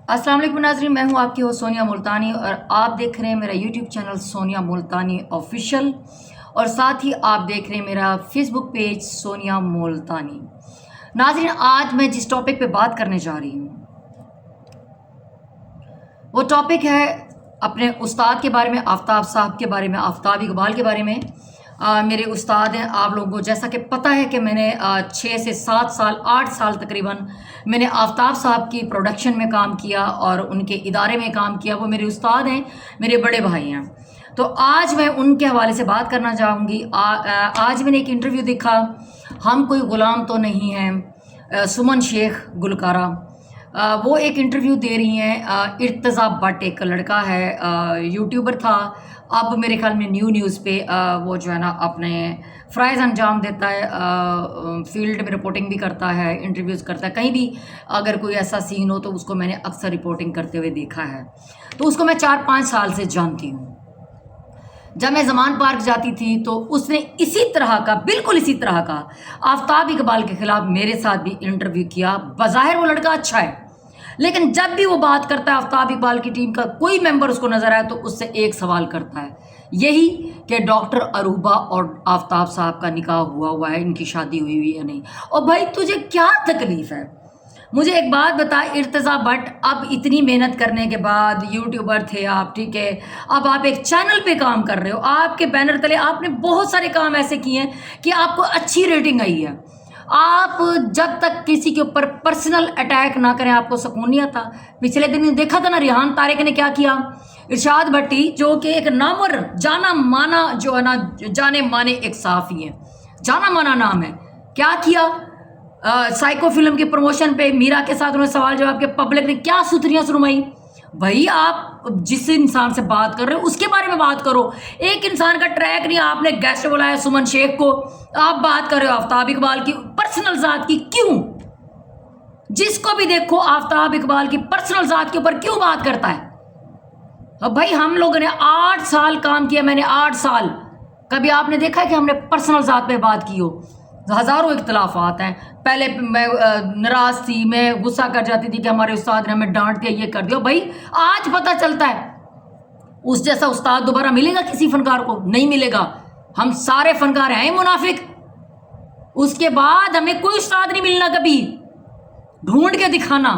अस्सलाम वालेकुम नाज़रीन, मैं हूं आपकी होस्ट सोनिया मुल्तानी और आप देख रहे हैं मेरा यूट्यूब चैनल सोनिया मुल्तानी ऑफिशियल और साथ ही आप देख रहे हैं मेरा फेसबुक पेज सोनिया मुल्तानी। नाज़रीन, आज मैं जिस टॉपिक पे बात करने जा रही हूं वो टॉपिक है अपने उस्ताद के बारे में, आफ्ताब साहब के बारे में, आफ्ताब इकबाल के बारे में। मेरे उस्ताद हैं, आप लोगों को जैसा कि पता है कि मैंने 6 से 7 साल 8 साल तकरीबन मैंने आफ्ताब साहब की प्रोडक्शन में काम किया और उनके इदारे में काम किया। वो मेरे उस्ताद हैं, मेरे बड़े भाई हैं। तो आज मैं उनके हवाले से बात करना चाहूँगी। आज मैंने एक इंटरव्यू देखा, हम कोई ग़ुलाम तो नहीं हैं, सुमन शेख गुलकारा, वो एक इंटरव्यू दे रही हैं। इर्तज़ा भट्ट एक लड़का है, यूट्यूबर था, अब मेरे ख्याल में न्यूज़ पे वो जो है ना अपने फ़राइज़ अंजाम देता है, फील्ड में रिपोर्टिंग भी करता है, इंटरव्यूज़ करता है। कहीं भी अगर कोई ऐसा सीन हो तो उसको मैंने अक्सर रिपोर्टिंग करते हुए देखा है। तो उसको मैं 4-5 साल से जानती हूँ। जब मैं ज़मान पार्क जाती थी तो उसने इसी तरह का, बिल्कुल इसी तरह का आफ्ताब इकबाल के ख़िलाफ़ मेरे साथ भी इंटरव्यू किया। बज़ाहिर वो लड़का अच्छा है, लेकिन जब भी वो बात करता है आफ्ताब इकबाल की टीम का कोई मेंबर उसको नज़र आए तो उससे एक सवाल करता है, यही कि डॉक्टर अरूबा और आफ्ताब साहब का निकाह हुआ है, इनकी शादी हुई है नहीं। और भाई तुझे क्या तकलीफ़ है? मुझे एक बात बता, इर्तज़ा भट्ट, अब इतनी मेहनत करने के बाद यूट्यूबर थे आप, ठीक है, अब आप एक चैनल पे काम कर रहे हो, आपके बैनर तले आपने बहुत सारे काम ऐसे किए हैं कि आपको अच्छी रेटिंग आई है। आप जब तक किसी के ऊपर पर्सनल अटैक ना करें आपको सुकून नहीं आता। पिछले दिन देखा था ना रिहान तारिक ने क्या किया। इरशाद भट्टी जो कि एक नामवर जाना माना जो है ना, जाने माने एक सहाफ़ी है, जाना माना नाम है, क्या किया? साइको फिल्म के प्रमोशन पे मीरा के साथ उन्होंने सवाल जवाब के, पब्लिक ने क्या सुथरियाँ सुनवाई। भाई आप जिस इंसान से बात कर रहे हो उसके बारे में बात करो। एक इंसान का ट्रैक नहीं, आपने गेस्ट बुलाया सुमन शेख को, आप बात कर रहे हो आफ्ताब इकबाल की पर्सनल ज़ात की। क्यों? जिसको भी देखो आफ्ताब इकबाल की पर्सनल ज़ात के ऊपर क्यों बात करता है? अब भाई हम लोगों ने 8 साल काम किया, मैंने 8 साल, कभी आपने देखा है कि हमने पर्सनल ज़ात पे बात की हो? हज़ारों इख्तलाफात हैं। पहले मैं नाराज़ थी, मैं गुस्सा कर जाती थी कि हमारे उस्ताद ने हमें डांट दिया, ये कर दिया। भाई आज पता चलता है उस जैसा उस्ताद दोबारा मिलेगा किसी फनकार को? नहीं मिलेगा। हम सारे फनकार हैं मुनाफिक। उसके बाद हमें कोई उस्ताद नहीं मिलना कभी, ढूंढ के दिखाना।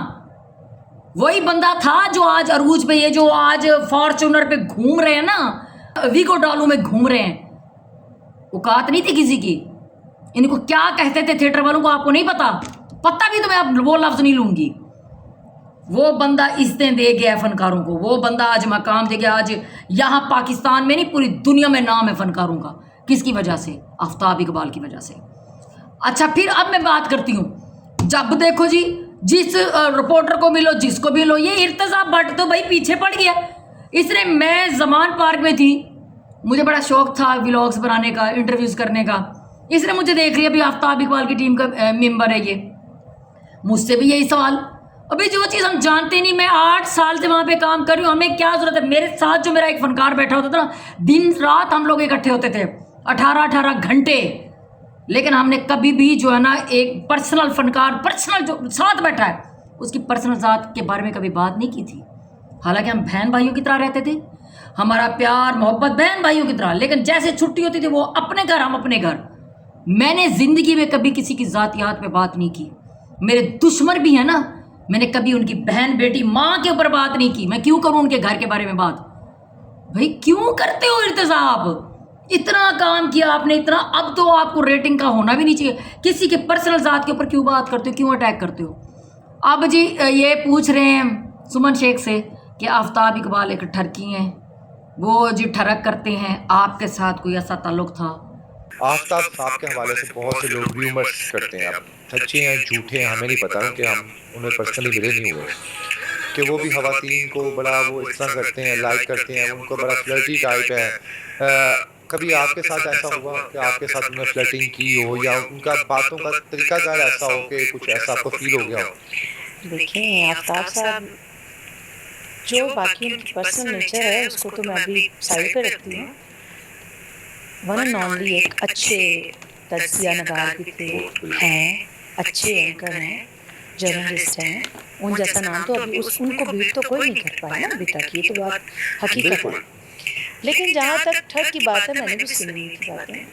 वही बंदा था जो आज अरूज पे, ये जो आज फॉर्चूनर पे घूम रहे हैं ना, वीगो डालू में घूम रहे हैं, औकात नहीं थी किसी की। इनको क्या कहते थे थिएटर वालों को आपको नहीं पता? पता भी तो मैं अब वो लफ्ज़ नहीं लूँगी। वो बंदा इज़्ज़तें दे गया है फनकारों को, वो बंदा आज मकाम दे गया। आज यहाँ पाकिस्तान में नहीं पूरी दुनिया में नाम है फनकारों का। किसकी वजह से? आफ्ताब इकबाल की वजह से। अच्छा, फिर अब मैं बात करती हूँ, जब देखो जी जिस रिपोर्टर को मिलो, जिसको भी लो, ये इर्तज़ा भट्ट तो भाई पीछे पड़ गया। इसने, मैं ज़मान पार्क में थी, मुझे बड़ा शौक था व्लॉग्स बनाने का, इंटरव्यूज़ करने का, इसने मुझे देख लिया भी आफ्ताब इकबाल की टीम का मेंबर है ये। मुझसे भी यही सवाल। अभी जो चीज़ हम जानते नहीं, मैं 8 साल से वहाँ पे काम कर रही हूँ, हमें क्या ज़रूरत है? मेरे साथ जो मेरा एक फनकार बैठा होता था ना, दिन रात हम लोग इकट्ठे होते थे 18-18 घंटे, लेकिन हमने कभी भी जो है ना एक पर्सनल फनकार, पर्सनल जो साथ बैठा है उसकी पर्सनल ज़ात के बारे में कभी बात नहीं की थी। हालांकि हम बहन भाइयों की तरह रहते थे, हमारा प्यार मोहब्बत बहन भाइयों की तरह, लेकिन जैसे छुट्टी होती थी वो अपने घर, हम अपने घर। मैंने ज़िंदगी में कभी किसी की ज़ातियात पे बात नहीं की। मेरे दुश्मन भी हैं ना, मैंने कभी उनकी बहन बेटी माँ के ऊपर बात नहीं की। मैं क्यों करूँ उनके घर के बारे में बात? भाई क्यों करते हो इर्तिज़ा? आप इतना काम किया आपने, इतना, अब तो आपको रेटिंग का होना भी नहीं चाहिए। किसी के पर्सनल ज़ात के ऊपर क्यों बात करते हो, क्यों अटैक करते हो? अब जी ये पूछ रहे हैं सुमन शेख से कि आफ्ताब इकबाल एक ठरकी हैं, वो जी ठरक करते हैं, आपके साथ कोई ऐसा ताल्लुक़ था? आफ्ताब साहब के हवाले से बहुत से लोग र्यूमर्स करते हैं, अब सच्चे हैं झूठे हैं हमें नहीं पता, क्योंकि हम उन्हें पर्सनली मिले नहीं हुए, कि वो भी ख़वातीन को बड़ा वो इस तरह करते हैं, लाइक करते हैं, उनको बड़ा फ्लर्टी टाइप है। कभी आपके साथ ऐसा हुआ कि आपके साथ उन्होंने फ्लर्टिंग की हो, या उनका बातों का तरीकाकार ऐसा हो कि कुछ ऐसा आपको फील हो गया हो? देखिए आफ्ताब साहब, जो बाकी उनकी पर्सनल नेचर है उसको तो मैं अभी साइड पे रखती हूँ। वन एंड ओनली एक अच्छे तजिया नगार भी थे, हैं, अच्छे एंकर हैं, जर्नलिस्ट हैं, उन जैसा नाम तो अभी उनको बीट तो कोई नहीं कर पाया ना अभी तक, ये तो बात हकीकत है। लेकिन जहाँ तक ठग की बात है, मैंने भी सुनी उनकी बातें,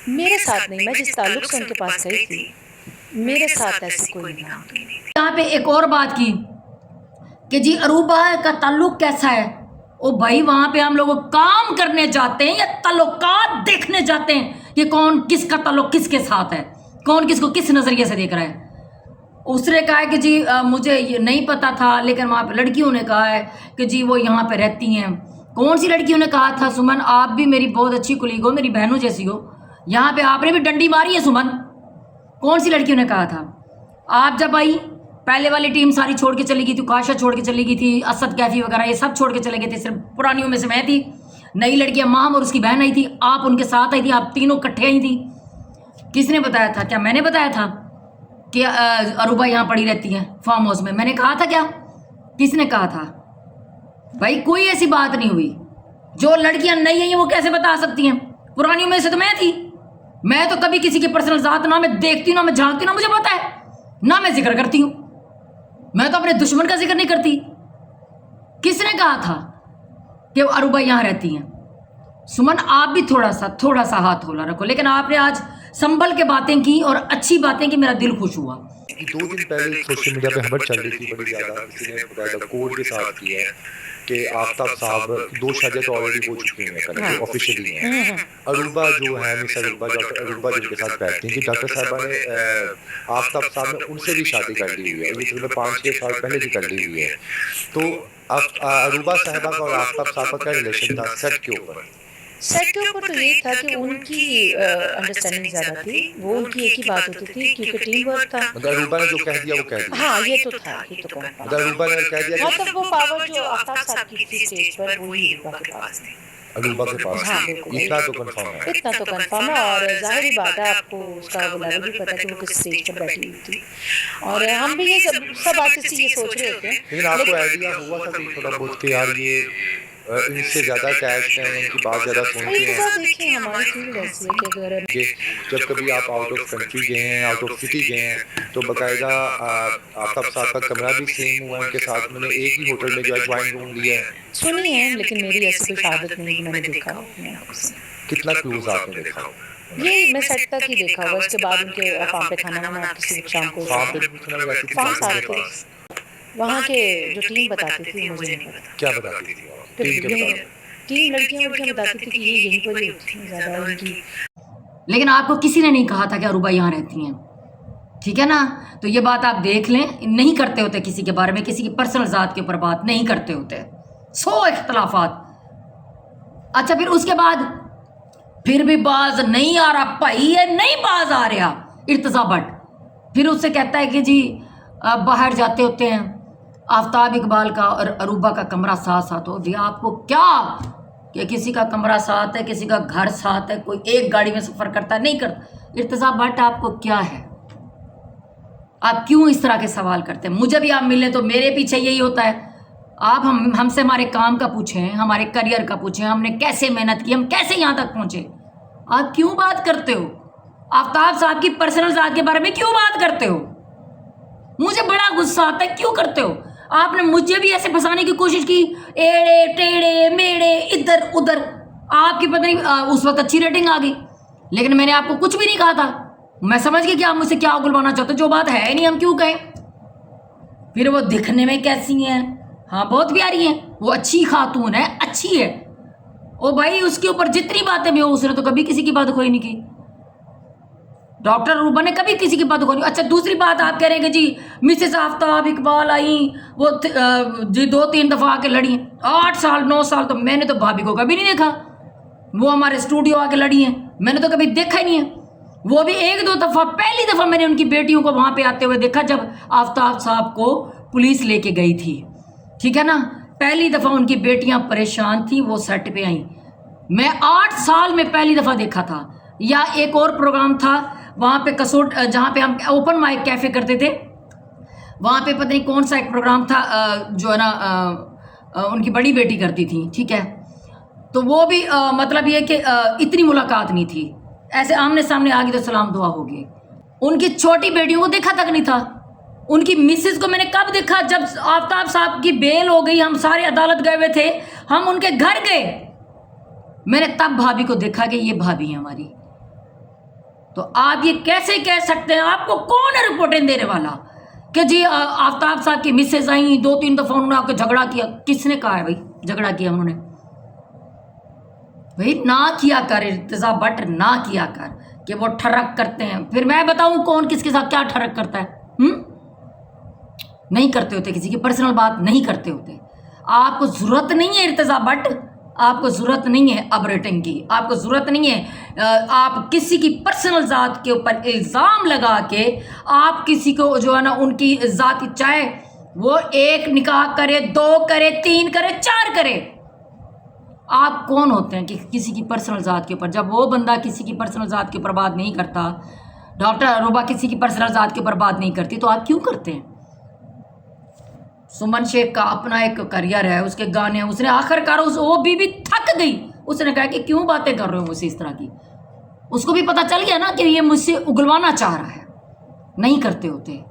मेरे साथ नहीं, मैं जिस ताल्लुक से उनके पास गई थी, मेरे साथ ऐसी कोई नहीं थी। यहाँ पे एक और बात की कि जी अरूबा का ताल्लुक कैसा है। ओ भाई, वहाँ पे हम लोग काम करने जाते हैं या ताल्लुकात देखने जाते हैं कि कौन किसका ताल्लुक किसके साथ है, कौन किसको किस नज़रिए से देख रहा है। उसने कहा है कि जी मुझे ये नहीं पता था, लेकिन वहाँ पे लड़कियों ने कहा है कि जी वो यहाँ पे रहती हैं। कौन सी लड़कियों ने कहा था? सुमन, आप भी मेरी बहुत अच्छी कुलीग हो, मेरी बहनों जैसी हो, यहाँ पे आपने भी डंडी मारी है सुमन। कौन सी लड़कियों ने कहा था? आप जब आई, पहले वाली टीम सारी छोड़ के चली गई थी, काशा छोड़ के चली गई थी, असद कैफी वगैरह ये सब छोड़ के चले गए थे, सिर्फ पुरानियों में से मैं थी। नई लड़कियां माम और उसकी बहन आई थी, आप उनके साथ आई थी, आप तीनों इकट्ठे आई थी। किसने बताया था? क्या मैंने बताया था कि अरूबा यहाँ पड़ी रहती है फार्म हाउस में? मैंने कहा था क्या? किसने कहा था? भाई कोई ऐसी बात नहीं हुई। जो लड़कियां नई आई हैं वो कैसे बता सकती हैं? पुरानियों में से तो मैं थी। मैं तो कभी किसी की पर्सनल जात ना मैं देखती हूँ, ना मैं जानती हूँ, ना मुझे पता है, ना मैं जिक्र करती हूँ। मैं तो अपने दुश्मन का जिक्र नहीं करती। किसने कहा था कि वो अरूबा यहाँ रहती हैं? सुमन, आप भी थोड़ा सा हाथ होला रखो। लेकिन आपने आज संभल के बातें की और अच्छी बातें की, मेरा दिल खुश हुआ। 2 दिन पहले सोशल मीडिया पे खबर चल रही थी बड़ी ज़्यादा, किसी ने बकायदा कोड के साथ की है कि आफ्ताब साहब 2 शादियां तो ऑलरेडी हो चुकी हैं, ऑफिशियली हैं। अरूबा जो है, मिस अरूबा, डॉक्टर अरूबा जिनके साथ बैठती हैं, कि डॉक्टर साहबा ने आफ्ताब साहब ने उनसे भी शादी कर ली हुई है, ये तकरीबन 5-6 साल पहले की कर ली हुई है। तो अरूबा साहबा का और आफ्ताब साहब का क्या रिलेशन था सेट के ऊपर? सेट के ऊपर तो यही था कि उनकी अंडरस्टैंडिंग ज़्यादा थी, वो उनकी एक ही बात होती थी, क्योंकि टीम वर्क था। मतलब अरूबा ने जो कह दिया वो कह दिया। हाँ, ये तो था, ये तो कहा। मतलब अरूबा ने कह दिया, मतलब वो पावर जो आफ्ताब साहब की थी स्टेज पर, वही अरूबा के पास थी। अरूबा के पास। हाँ, इतना तो कंफर्म है। इतना तो कंफर्म है। और जाहिर बात है, आपको उसका वो लेवल भी पता है कि वो किस स्टेज पर बैठी हुई थी। और हम भी ये सब आर्टिस्ट ये सोच रहे होते हैं। लेकिन आपको आइडिया हुआ था कि थोड़ा बहुत कि यार ये इनसे ज़्यादा अटैच हैं, इनकी बात ज़्यादा सुनते हैं? देखिए, हमारी फील्ड ऐसी है कि अगर कि जब कभी आप आउट ऑफ कंट्री गए हैं, आउट ऑफ सिटी गए हैं, तो बाकायदा आफ्ताब साहब का कमरा भी सेम हुआ उनके साथ, उन्होंने एक ही होटल में जो है ज्वाइंट रूम लिया है। सुनी है, लेकिन मेरी ऐसी कोई शहादत नहीं कि मैंने देखा हो अपनी आंखों से। कितना क्लोज आपने देखा? ये मैं सेट तक ही देखा हुआ, उसके बाद उनके फार्म पे खाना वाना किसी शाम को फार्म पे पूछना लगा कि फार्म साथ थे, वहाँ के जो टीम बताती थी, मुझे नहीं पता क्या बताती थी टीम के बताती? टीम लड़कियाँ बताती थी कि ये यहीं पर ही होती हैं ज़्यादा उनकी। लेकिन आपको किसी ने नहीं कहा था कि अरूबा यहाँ रहती हैं, ठीक है ना? तो ये बात आप देख लें, नहीं करते होते किसी के बारे में, किसी की पर्सनल ज़ात के ऊपर बात नहीं करते होते। 100 इख्तलाफात। अच्छा, फिर उसके बाद फिर भी बाज नहीं आ रहा भाई, ये नहीं बाज आ रहा इर्तज़ा भट्ट। फिर उससे कहता है कि जी बाहर जाते होते हैं, आफ्ताब इकबाल का और अरूबा का कमरा साथ साथ हो। जी आपको क्या कि किसी का कमरा साथ है, किसी का घर साथ है, कोई एक गाड़ी में सफ़र करता है, नहीं करता। इर्तज़ा भट्ट, आपको क्या है? आप क्यों इस तरह के सवाल करते हैं? मुझे भी आप मिलें तो मेरे पीछे यही होता है। आप हमसे हमारे काम का पूछें, हमारे करियर का पूछें, हमने कैसे मेहनत की, हम कैसे यहाँ तक पहुँचे। आप क्यों बात करते हो? आफ्ताब साहब की पर्सनल ज़ात के बारे में क्यों बात करते हो? मुझे बड़ा गुस्सा आता है, क्यों करते हो? आपने मुझे भी ऐसे फंसाने की कोशिश की, एड़े टेढ़े मेढ़े इधर उधर। आपकी पता नहीं उस वक्त अच्छी रेटिंग आ गई, लेकिन मैंने आपको कुछ भी नहीं कहा था। मैं समझ गई कि आप मुझसे क्या उगलवाना चाहते हो, जो बात है नहीं हम क्यों कहें। फिर वो दिखने में कैसी हैं? हाँ, बहुत प्यारी हैं, वो अच्छी खातून है, अच्छी है। ओ भाई, उसके ऊपर जितनी बातें भी हो, उसने तो कभी किसी की बात कोई नहीं की। डॉक्टर अरूबा ने कभी किसी की बात को नहीं। अच्छा, दूसरी बात आप कह रहे हैं कि जी मिसेस आफ्ताब इकबाल आई, वो जी 2-3 दफ़ा आके लड़ी हैं। 8 साल 9 साल तो मैंने तो भाभी को कभी नहीं देखा। वो हमारे स्टूडियो आके लड़ी हैं, मैंने तो कभी देखा ही नहीं है। वो भी 1-2 दफ़ा, पहली दफ़ा मैंने उनकी बेटियों को वहाँ पे आते हुए देखा जब आफ्ताब साहब को पुलिस लेके गई थी, ठीक है ना? पहली दफ़ा उनकी बेटियाँ परेशान थी, वो सेट पे आई। मैं 8 साल में पहली दफ़ा देखा था। या एक और प्रोग्राम था वहाँ पे कसोट, जहाँ पे हम ओपन माइक कैफ़े करते थे, वहाँ पे पता नहीं कौन सा एक प्रोग्राम था, जो है ना उनकी बड़ी बेटी करती थी, ठीक है? तो वो भी मतलब ये कि इतनी मुलाकात नहीं थी, ऐसे आमने सामने आ गई तो सलाम दुआ हो गई। उनकी छोटी बेटियों को देखा तक नहीं था, उनकी मिसेस को मैंने कब देखा? जब आफ्ताब साहब की बेल हो गई, हम सारे अदालत गए हुए थे, हम उनके घर गए, मैंने तब भाभी को देखा कि ये भाभी है हमारी। तो आप ये कैसे कह सकते हैं? आपको कौन है रिपोर्टें देने वाला कि जी आफ्ताब साहब की मिसेज आई, 2-3 दफा उन्होंने आके झगड़ा किया? किसने कहा है भाई झगड़ा किया उन्होंने? भाई ना किया कर इर्तिजा भट्ट, ना किया कर कि वो ठरक करते हैं। फिर मैं बताऊं कौन किसके साथ क्या ठरक करता है? नहीं करते होते, किसी की पर्सनल बात नहीं करते होते। आपको जरूरत नहीं है इर्तिजा भट्ट, आपको ज़रूरत नहीं है अब रेटिंग की, आपको ज़रूरत नहीं है आप किसी की पर्सनल ज़ात के ऊपर इल्ज़ाम लगा के आप किसी को जो है ना उनकी ज़ात, चाहे वो 1 निकाह करे, 2 करे, 3 करे, 4 करे, आप कौन होते हैं कि किसी की पर्सनल ज़ात के ऊपर? जब वो बंदा किसी की पर्सनल ज़ात के ऊपर बात नहीं करता, डॉक्टर अरूबा किसी की पर्सनल ज़ात के ऊपर बात नहीं करती, तो आप क्यों करते हैं? सुमन शेख का अपना एक करियर है, उसके गाने, उसने आखिरकार वो बीबी थक गई, उसने कहा कि क्यों बातें कर रहे हो मुझसे इस तरह की। उसको भी पता चल गया ना कि ये मुझसे उगलवाना चाह रहा है, नहीं करते होते।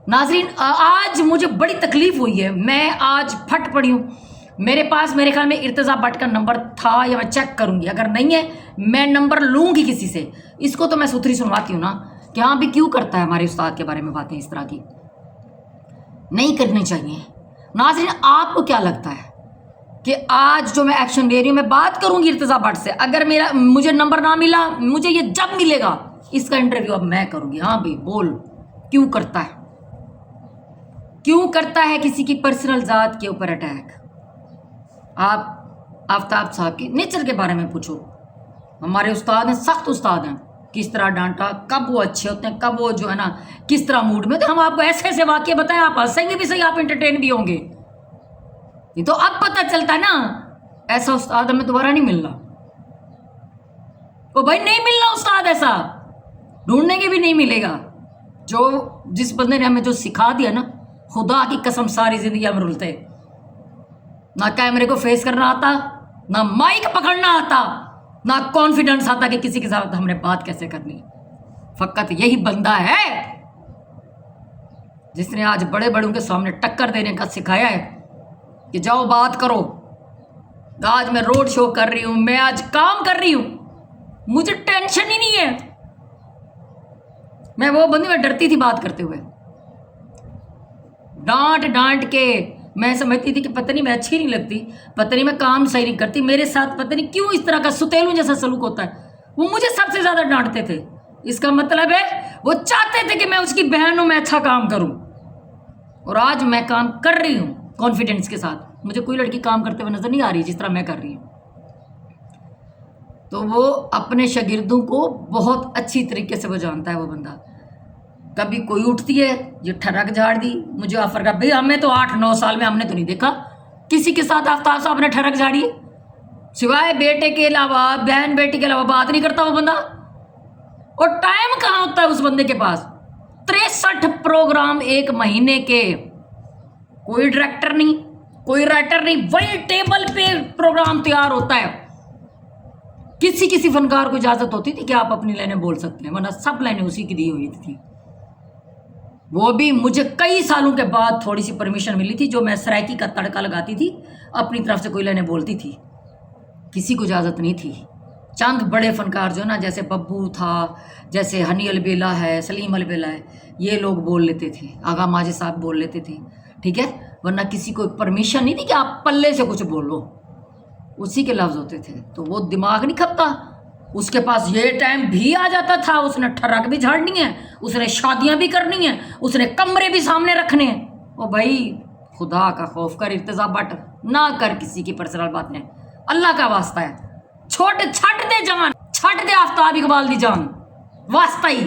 नाजरीन, आज मुझे बड़ी तकलीफ हुई है, मैं आज फट पड़ी हूँ। मेरे पास मेरे ख्याल में इर्तिजा भट्ट का नंबर था, या मैं चेक करूँगी, अगर नहीं है मैं नंबर लूँगी किसी से। इसको तो मैं सुथरी सुनवाती हूँ ना कि हाँ भी क्यों करता है हमारे उस्ताद के बारे में बातें इस तरह की, नहीं करनी चाहिए। नाज़रीन, आपको क्या लगता है कि आज जो मैं एक्शन ले रही हूँ, मैं बात करूँगी इर्तिजा भट्ट से, अगर मुझे नंबर ना मिला, मुझे ये जब मिलेगा इसका इंटरव्यू अब मैं करूँगी। हाँ भाई बोल, क्यों करता है, क्यों करता है किसी की पर्सनल ज़ात के ऊपर अटैक? आप आफ्ताब साहब की नेचर के बारे में पूछो। हमारे उस्ताद हैं, सख्त उस्ताद हैं, किस तरह डांटा, कब वो अच्छे होते हैं, कब वो जो है ना किस तरह मूड में। तो हम आपको ऐसे ऐसे वाक्य बताएं, आप हंसेंगे भी सही, आप एंटरटेन भी होंगे। ये तो अब पता चलता है ना, ऐसा उस्ताद हमें दोबारा नहीं मिलना। ओ भाई नहीं मिलना उस्ताद ऐसा, ढूंढने के भी नहीं मिलेगा। जो जिस बंदे ने हमें जो सिखा दिया ना, खुदा की कसम सारी जिंदगी हम रुलते, ना कैमरे को फेस करना आता, ना माइक पकड़ना आता, ना कॉन्फिडेंस आता कि किसी के साथ हमने बात कैसे करनी। फकत यही बंदा है जिसने आज बड़े बड़ों के सामने टक्कर देने का सिखाया है कि जाओ बात करो। आज मैं रोड शो कर रही हूं, मैं आज काम कर रही हूं, मुझे टेंशन ही नहीं है। मैं वो बंदी, मैं डरती थी बात करते हुए, डांट डांट के मैं समझती थी कि पता नहीं मैं अच्छी नहीं लगती, पता नहीं मैं काम सही नहीं करती, मेरे साथ पता नहीं क्यों इस तरह का सुतेलू जैसा सलूक होता है। वो मुझे सबसे ज़्यादा डांटते थे। इसका मतलब है वो चाहते थे कि मैं उसकी बहन हूँ, मैं अच्छा काम करूँ। और आज मैं काम कर रही हूँ कॉन्फिडेंस के साथ। मुझे कोई लड़की काम करते हुए नज़र नहीं आ रही जिस तरह मैं कर रही हूँ। तो वो अपने शागिर्दों को बहुत अच्छी तरीके से वो जानता है वो बंदा। कभी कोई उठती है, ये ठरक झाड़ दी, मुझे ऑफर का, भाई हमें तो 8-9 साल में हमने तो नहीं देखा किसी के साथ आफ्ताब साहब ने ठरक झाड़ी, सिवाय बेटे के अलावा, बहन बेटी के अलावा बात नहीं करता वो बंदा। और टाइम कहाँ होता है उस बंदे के पास? 63 प्रोग्राम 1 महीने के, कोई डायरेक्टर नहीं, कोई राइटर नहीं, वही टेबल पे प्रोग्राम तैयार होता है। किसी फनकार को इजाजत होती थी कि आप अपनी लाइनें बोल सकते हैं, वरना सब लाइनें उसी की दी हुई थी। वो भी मुझे कई सालों के बाद थोड़ी सी परमिशन मिली थी, जो मैं सराइकी का तड़का लगाती थी, अपनी तरफ से कोई लाइनें बोलती थी, किसी को इजाज़त नहीं थी। चंद बड़े फनकार जो ना, जैसे बब्बू था, जैसे हनी अलबेला है, सलीम अलबेला है, ये लोग बोल लेते थे, आगा माजिद साहब बोल लेते थे, ठीक है, वरना किसी को परमिशन नहीं थी कि आप पल्ले से कुछ बोलो, उसी के लफ्ज़ होते थे। तो वो दिमाग नहीं खपता, उसके पास ये टाइम भी आ जाता था, उसने ठरक भी झाड़नी है, उसने शादियां भी करनी है, उसने कमरे भी सामने रखने हैं। ओ भाई खुदा का खौफ कर इर्तिजा भट्ट, ना कर किसी की पर्सनल बातें, अल्लाह का वास्ता है, छट दे जान, छट दे आफ्ताब इकबाल दी जान, वास्ता ही।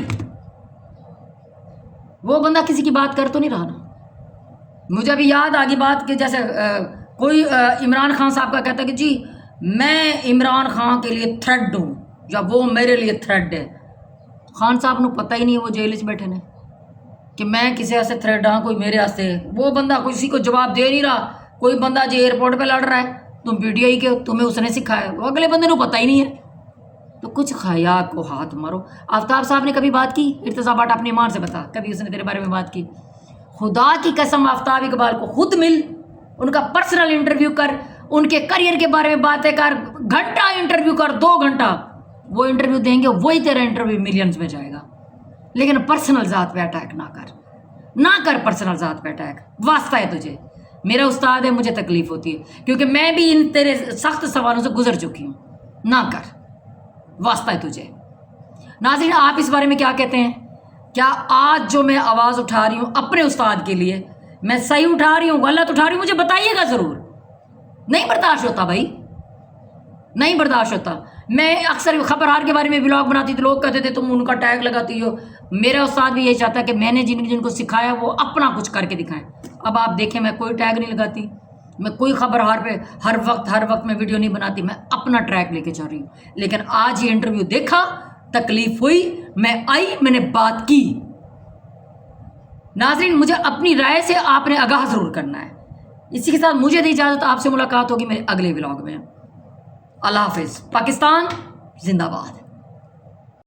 वो बंदा किसी की बात कर तो नहीं रहा ना। मुझे अभी याद आ गई बात कि जैसे कोई इमरान खान साहब का कहता है कि जी मैं इमरान खान के लिए थ्रेड हूँ, या वो मेरे लिए थ्रेड है। खान साहब को पता ही नहीं है, वो जेल में बैठे ने, कि मैं किसी ऐसे थ्रेड हाँ, कोई मेरे वास्ते। वो बंदा किसी को जवाब दे नहीं रहा। कोई बंदा जो एयरपोर्ट पे लड़ रहा है, तुम पीटीआई के, तुम्हें उसने सिखाया, वो अगले बंदे को पता ही नहीं है। तो कुछ खया को हाथ मारो। आफ्ताब साहब ने कभी बात की? इर्तिजा भट्ट अपनी ईमान से बता, कभी उसने तेरे बारे में बात की? खुदा की कसम आफ्ताब इकबाल को खुद मिल, उनका पर्सनल इंटरव्यू कर, उनके करियर के बारे में बातें कर, घंटा इंटरव्यू कर, 2 घंटा वो इंटरव्यू देंगे, वही तेरा इंटरव्यू मिलियंस में जाएगा। लेकिन पर्सनल ज़ात पे अटैक ना कर पर्सनल ज़ात पे अटैक। वास्ता है तुझे, मेरा उस्ताद है, मुझे तकलीफ़ होती है क्योंकि मैं भी इन तेरे सख्त सवालों से गुजर चुकी हूँ। ना कर, वास्ता है तुझे। नाज़रीन, आप इस बारे में क्या कहते हैं? क्या आज जो मैं आवाज़ उठा रही हूँ अपने उस्ताद के लिए, मैं सही उठा रही हूँ, गलत उठा रही हूँ? मुझे बताइएगा ज़रूर। नहीं बर्दाश्त होता भाई, नहीं बर्दाश्त होता। मैं अक्सर खबरहार के बारे में ब्लॉग बनाती थी, लोग कहते थे तुम उनका टैग लगाती हो। मेरा उस्ताद भी यही चाहता है कि मैंने जिनको सिखाया वो अपना कुछ करके दिखाएं। अब आप देखें, मैं कोई टैग नहीं लगाती, मैं कोई खबरहार पे हर वक्त मैं वीडियो नहीं बनाती, मैं अपना ट्रैक लेके चल रही हूँ। लेकिन आज ये इंटरव्यू देखा, तकलीफ हुई, मैं आई, मैंने बात की। नाज़रीन, मुझे अपनी राय से आपने आगाह ज़रूर करना है। इसी के साथ मुझे दी इजाज़त, आपसे मुलाकात होगी मेरे अगले व्लॉग में। अल्लाह हाफिज़। पाकिस्तान जिंदाबाद।